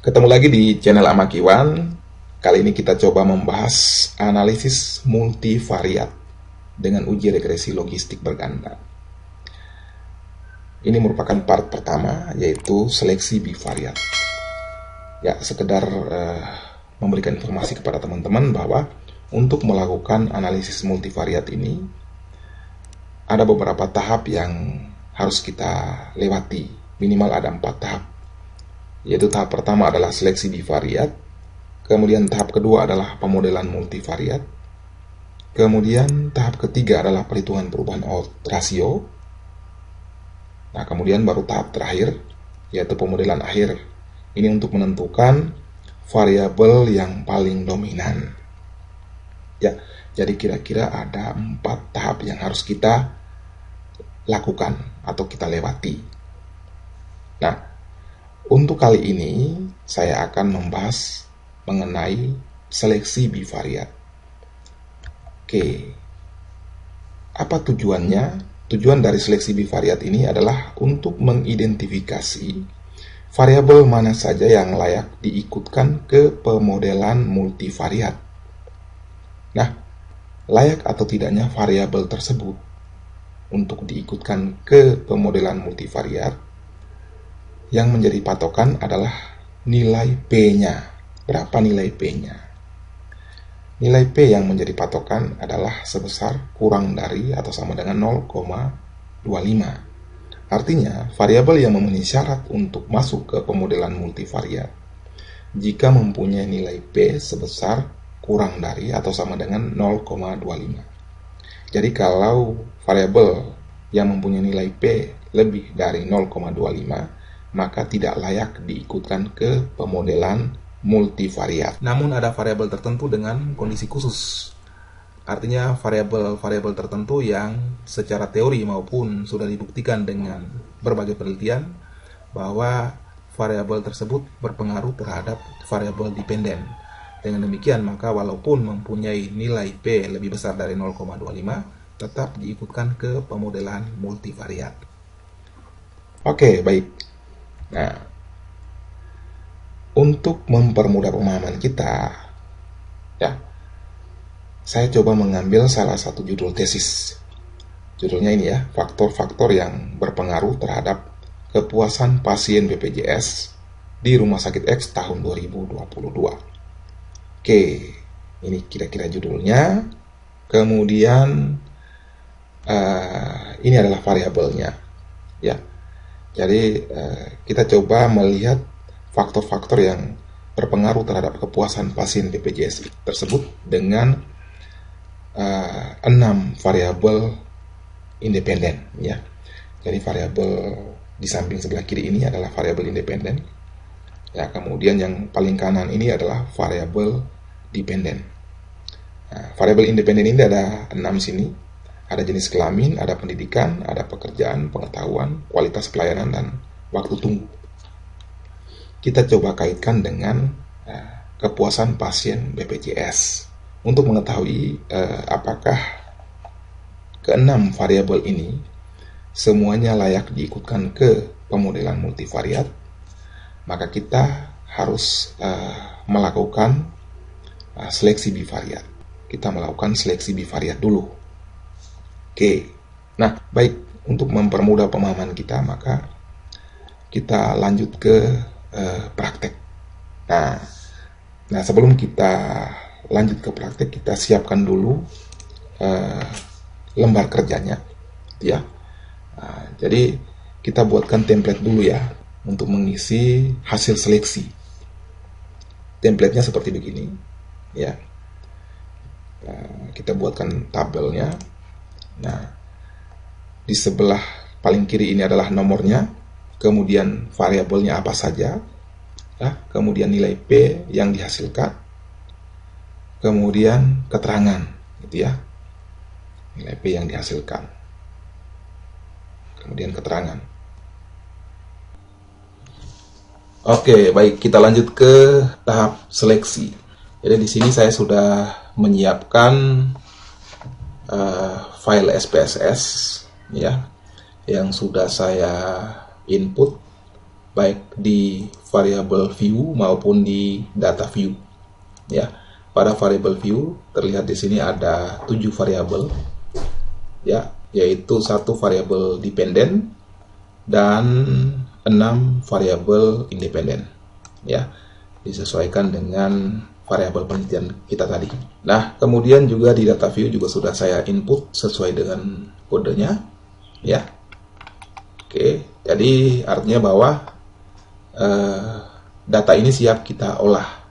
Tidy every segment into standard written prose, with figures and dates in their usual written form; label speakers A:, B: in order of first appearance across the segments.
A: Ketemu lagi di channel Amakiwan. Kali ini kita coba membahas analisis multivariat dengan uji regresi logistik berganda. Ini merupakan part pertama, yaitu seleksi bivariat. Ya, sekedar memberikan informasi kepada teman-teman bahwa untuk melakukan analisis multivariat ini ada beberapa tahap yang harus kita lewati. Minimal ada 4 tahap. Yaitu tahap pertama adalah seleksi bivariat, kemudian tahap kedua adalah pemodelan multivariat, kemudian tahap ketiga adalah perhitungan perubahan rasio, nah kemudian baru tahap terakhir, yaitu pemodelan akhir. Ini untuk menentukan variabel yang paling dominan. Ya, jadi kira-kira ada 4 tahap yang harus kita lakukan atau kita lewati. Nah, untuk kali ini, saya akan membahas mengenai seleksi bivariat. Oke, apa tujuannya? Tujuan dari seleksi bivariat ini adalah untuk mengidentifikasi variabel mana saja yang layak diikutkan ke pemodelan multivariat. Nah, layak atau tidaknya variabel tersebut untuk diikutkan ke pemodelan multivariat, yang menjadi patokan adalah nilai P-nya. Berapa nilai P-nya? Nilai P yang menjadi patokan adalah sebesar kurang dari atau sama dengan 0,25. Artinya, variabel yang memenuhi syarat untuk masuk ke pemodelan multivariat jika mempunyai nilai P sebesar kurang dari atau sama dengan 0,25. Jadi kalau variabel yang mempunyai nilai P lebih dari 0,25, maka tidak layak diikutkan ke pemodelan multivariat. Namun ada variabel tertentu dengan kondisi khusus. Artinya variabel-variabel tertentu yang secara teori maupun sudah dibuktikan dengan berbagai penelitian bahwa variabel tersebut berpengaruh terhadap variabel dependen. Dengan demikian, maka walaupun mempunyai nilai P lebih besar dari 0,25, tetap diikutkan ke pemodelan multivariat. Oke, baik. Nah, untuk mempermudah pemahaman kita, ya, saya coba mengambil salah satu judul tesis. Judulnya ini ya, faktor-faktor yang berpengaruh terhadap kepuasan pasien BPJS di Rumah Sakit X tahun 2022. Oke, ini kira-kira judulnya. Kemudian ini adalah variabelnya, ya. Jadi kita coba melihat faktor-faktor yang berpengaruh terhadap kepuasan pasien BPJS tersebut dengan 6 variabel independen, ya. Jadi variabel di samping sebelah kiri ini adalah variabel independen. Ya, kemudian yang paling kanan ini adalah variabel dependen. Nah, variabel independen ini ada 6 sini. Ada jenis kelamin, ada pendidikan, ada pekerjaan, pengetahuan, kualitas pelayanan, dan waktu tunggu. Kita coba kaitkan dengan kepuasan pasien BPJS untuk mengetahui apakah ke-6 variabel ini semuanya layak diikutkan ke pemodelan multivariat. Maka kita harus melakukan seleksi bivariat. Kita melakukan seleksi bivariat dulu. Oke, nah baik, untuk mempermudah pemahaman kita, maka kita lanjut ke praktek. Nah, sebelum kita lanjut ke praktek, kita siapkan dulu lembar kerjanya, ya. Nah, jadi kita buatkan template dulu ya untuk mengisi hasil seleksi. Templatenya seperti begini, ya. Kita buatkan tabelnya. Nah, di sebelah paling kiri ini adalah nomornya, kemudian variabelnya apa saja, ya, kemudian nilai P yang dihasilkan, kemudian keterangan, gitu ya, nilai P yang dihasilkan, kemudian keterangan. Oke, baik, kita lanjut ke tahap seleksi. Jadi di sini saya sudah menyiapkan file SPSS, ya, yang sudah saya input baik di variabel view maupun di data view. Ya, pada variabel view terlihat di sini ada 7 variabel, ya, yaitu 1 variabel dependen dan 6 variabel independen. Ya, disesuaikan dengan variabel penelitian kita tadi. Nah, kemudian juga di data view juga sudah saya input sesuai dengan kodenya, ya. Oke, jadi artinya bahwa data ini siap kita olah.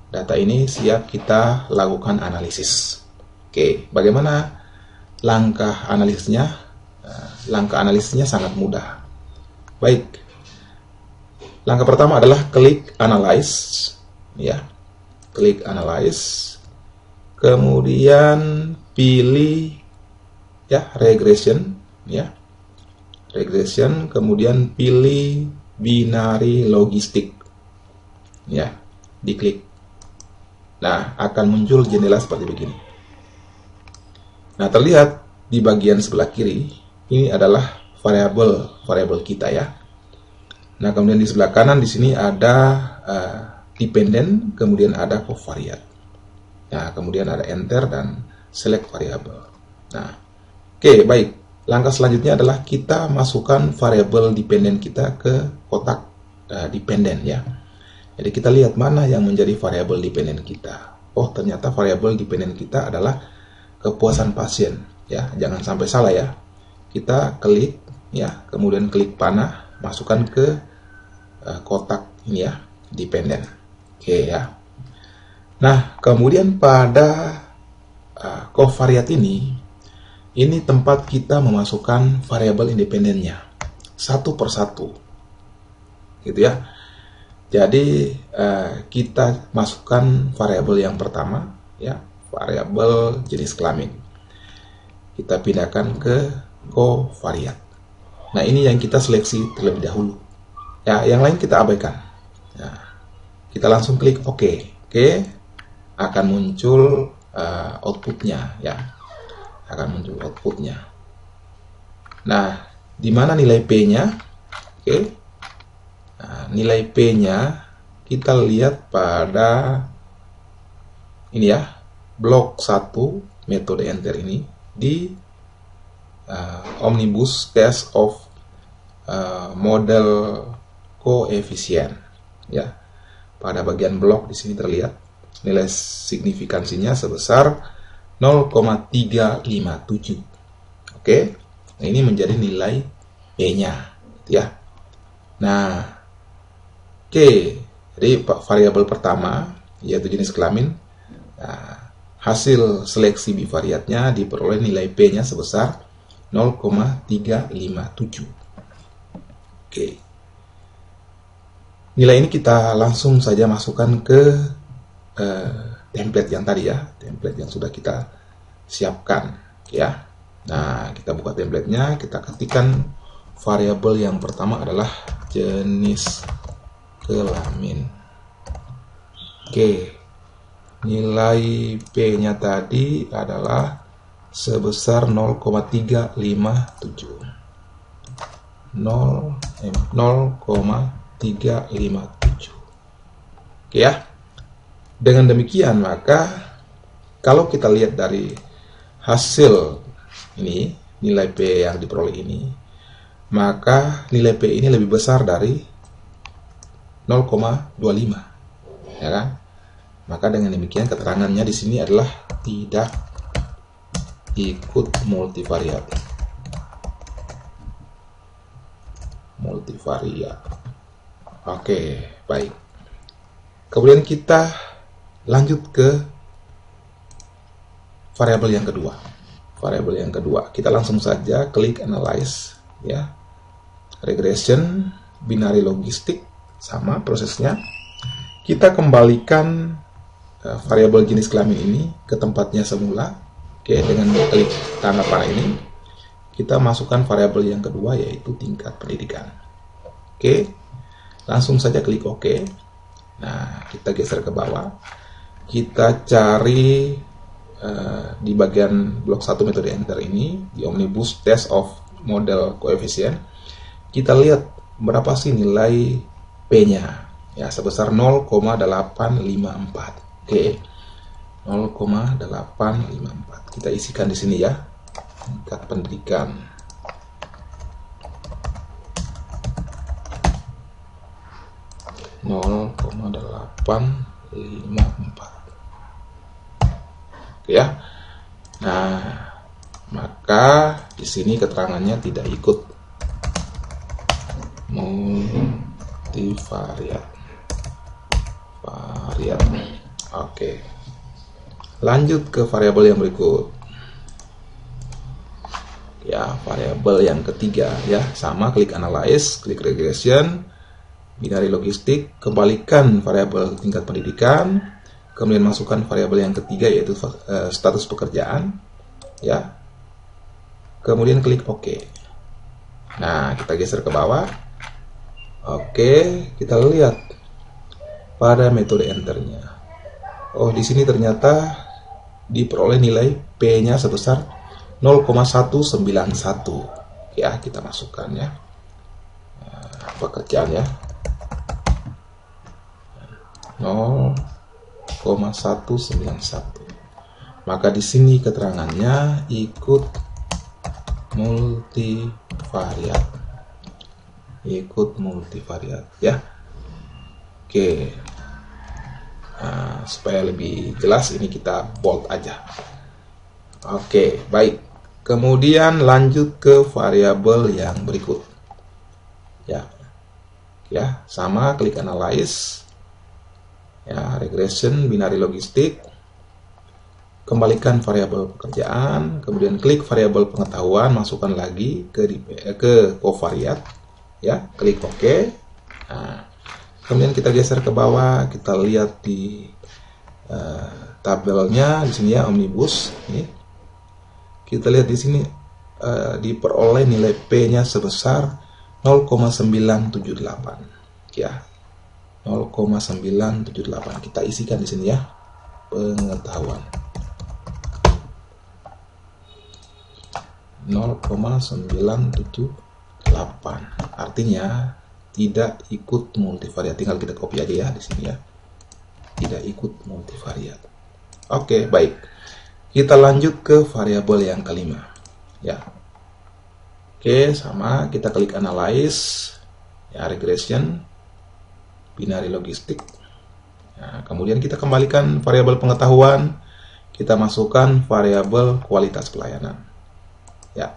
A: Data ini siap kita lakukan analisis. Oke, bagaimana langkah analisisnya? Langkah analisisnya sangat mudah. Baik, langkah pertama adalah klik analyze, ya, klik analyze, kemudian pilih ya regression, ya, regression, kemudian pilih binary logistik, ya, diklik. Nah, akan muncul jendela seperti begini. Nah, terlihat di bagian sebelah kiri ini adalah variabel kita, ya. Nah, kemudian di sebelah kanan di sini ada dependent, kemudian ada covariate. Nah, kemudian ada enter dan select variable. Nah, oke, baik. Langkah selanjutnya adalah kita masukkan variabel dependent kita ke kotak dependent, ya. Jadi kita lihat mana yang menjadi variabel dependen kita. Oh, ternyata variabel dependen kita adalah kepuasan pasien, ya. Jangan sampai salah, ya. Kita klik, ya, kemudian klik panah, masukkan ke kotak ini, ya, dependen. Oke, ya. Nah, kemudian pada covariate ini tempat kita memasukkan variabel independennya satu persatu, gitu, ya. Jadi kita masukkan variabel yang pertama, ya, variabel jenis kelamin. Kita pindahkan ke covariate. Nah, ini yang kita seleksi terlebih dahulu. Ya, yang lain kita abaikan. Nah, kita langsung klik OK. Oke, akan muncul outputnya, ya, akan muncul outputnya. Nah, di mana nilai P-nya? Oke. Nah, nilai P-nya kita lihat pada ini, ya, blok 1 metode enter ini di omnibus test of model koefisien, ya. Pada bagian blok di sini terlihat nilai signifikansinya sebesar 0,357. Oke. Nah, ini menjadi nilai P-nya, ya. Nah, oke, jadi variabel pertama yaitu jenis kelamin. Nah, hasil seleksi bivariatnya diperoleh nilai P-nya sebesar 0,357. Oke. Nilai ini kita langsung saja masukkan ke template yang tadi, ya, template yang sudah kita siapkan, ya. Nah, kita buka templatenya, kita ketikkan variabel yang pertama adalah jenis kelamin. Oke, nilai P-nya tadi adalah sebesar 0,357. 0,357. Oke, ya. Dengan demikian, maka kalau kita lihat dari hasil ini, nilai P yang diperoleh ini, maka nilai P ini lebih besar dari 0,25, ya kan? Maka dengan demikian keterangannya di sini adalah tidak ikut multivariat. Oke, baik. Kemudian kita lanjut ke variabel yang kedua. Variabel yang kedua, kita langsung saja klik analyze, ya. Regression, binary logistik, sama prosesnya. Kita kembalikan variabel jenis kelamin ini ke tempatnya semula. Oke, dengan klik tanda panah ini kita masukkan variabel yang kedua yaitu tingkat pendidikan. Oke, langsung saja klik OK. Nah, kita geser ke bawah. Kita cari di bagian blok 1 metode enter ini di omnibus test of model koefisien. Kita lihat berapa sih nilai P-nya. ya sebesar 0,854. Oke. 0,854. Kita isikan di sini ya. Tingkat pendidikan. Oke ya. Nah, maka di sini keterangannya tidak ikut multivariat. Oke. Lanjut ke variabel yang berikut. Ya, variabel yang ketiga ya, sama, klik analyze, klik regression, binary logistik, kembalikan variabel tingkat pendidikan, kemudian masukkan variabel yang ketiga yaitu status pekerjaan ya. Kemudian klik OK. Nah, kita geser ke bawah. Oke, kita lihat pada metode enternya. Oh, di sini ternyata diperoleh nilai P-nya sebesar 0,191. Ya, kita masukkan ya. Pekerjaan ya. 0,191. Maka di sini keterangannya ikut multivariat. Ya. Oke. Nah, supaya lebih jelas ini kita bold aja. Oke, baik. Kemudian lanjut ke variabel yang berikut. Ya. Ya, sama, klik analyze. Ya, regression, binary logistik. Kembalikan variabel pekerjaan, kemudian klik variabel pengetahuan, masukkan lagi ke covariat. Ya, klik OK. Nah, kemudian kita geser ke bawah, kita lihat di tabelnya di sini ya, omnibus. Ini kita lihat di sini diperoleh nilai P-nya sebesar 0,978. Ya, 0,978. Kita isikan di sini ya, pengetahuan. 0,978. Artinya tidak ikut multivariat. Tinggal kita copy aja ya di sini ya. Tidak ikut multivariat. Oke, baik. Kita lanjut ke variabel yang kelima. Ya. Oke, sama, kita klik analyze, ya, regression, binary logistik. Nah, kemudian kita kembalikan variabel pengetahuan, kita masukkan variabel kualitas pelayanan. Ya,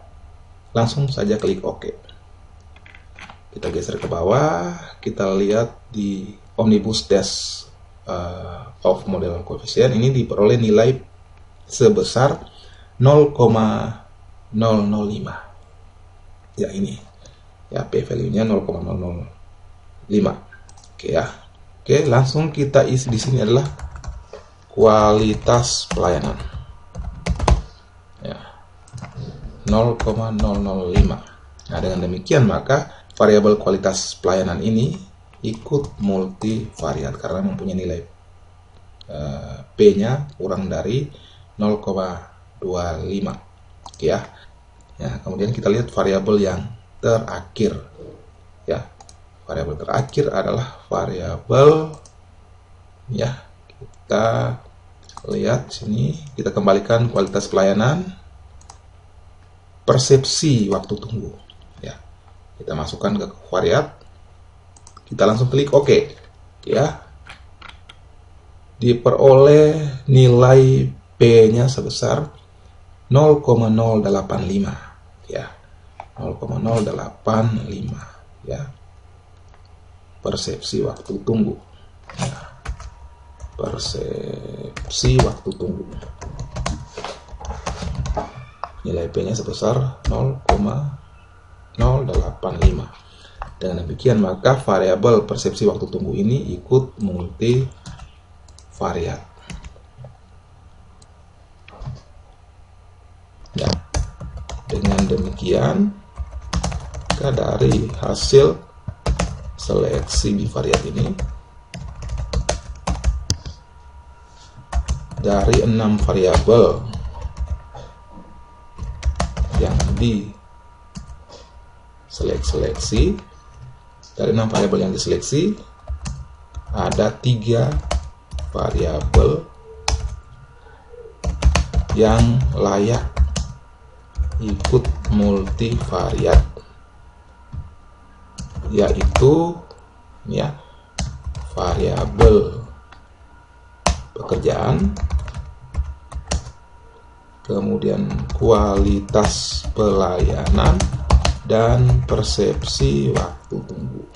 A: langsung saja klik OK. Kita geser ke bawah, kita lihat di omnibus test of model coefficient ini diperoleh nilai sebesar 0,005. Ya, ini ya, P value-nya 0,005. Oke ya. Oke, langsung kita isi di sini adalah kualitas pelayanan. Ya. 0,005. Nah, dengan demikian maka variabel kualitas pelayanan ini ikut multivariat karena mempunyai nilai P-nya kurang dari 0,25. Ya. Ya, kemudian kita lihat variabel yang terakhir. Ya. Variabel terakhir adalah variabel, ya, kita lihat sini, kita kembalikan kualitas pelayanan, persepsi waktu tunggu. Ya, kita masukkan ke covariat, kita langsung klik OK. Ya, diperoleh nilai P-nya sebesar 0,085. Ya, 0,085. Ya. Persepsi waktu tunggu. Ya. Persepsi waktu tunggu. Nilai P-nya sebesar 0,085. Dengan demikian maka variabel persepsi waktu tunggu ini ikut multivariat. Ya. Dengan demikian dari hasil seleksi bivariat ini, dari 6 variabel yang diseleksi, dari 6 variabel yang diseleksi, ada 3 variabel yang layak ikut multivariat, yaitu ya variabel pekerjaan, kemudian kualitas pelayanan, dan persepsi waktu tunggu.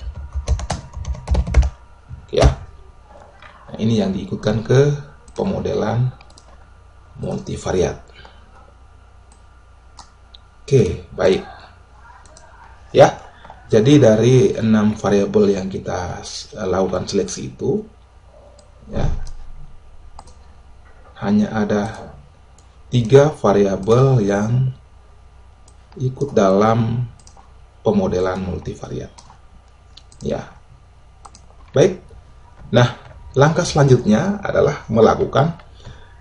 A: Ya, nah, ini yang diikutkan ke pemodelan multivariat. Oke, baik. Ya, jadi dari 6 variabel yang kita lakukan seleksi itu, ya, hanya ada 3 variabel yang ikut dalam pemodelan multivariat. Ya, baik. Nah, langkah selanjutnya adalah melakukan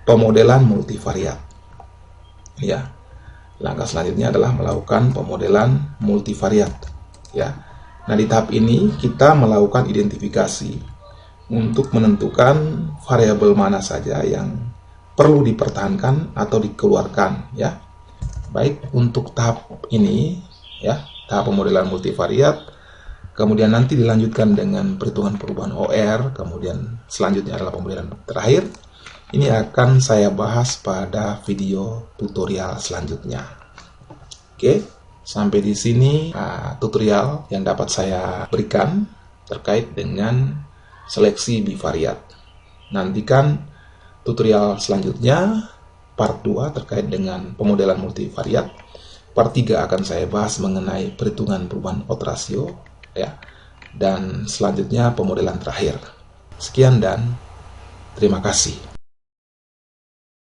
A: pemodelan multivariat. Ya, langkah selanjutnya adalah melakukan pemodelan multivariat. Ya, nah di tahap ini kita melakukan identifikasi untuk menentukan variabel mana saja yang perlu dipertahankan atau dikeluarkan. Ya, baik untuk tahap ini, ya, tahap pemodelan multivariat. Kemudian nanti dilanjutkan dengan perhitungan perubahan OR. Kemudian selanjutnya adalah pemodelan terakhir. Ini akan saya bahas pada video tutorial selanjutnya. Oke, sampai di sini tutorial yang dapat saya berikan terkait dengan seleksi bivariat. Nantikan tutorial selanjutnya, part 2 terkait dengan pemodelan multivariat. Part 3 akan saya bahas mengenai perhitungan perubahan odds ratio, ya, dan selanjutnya pemodelan terakhir. Sekian dan terima kasih.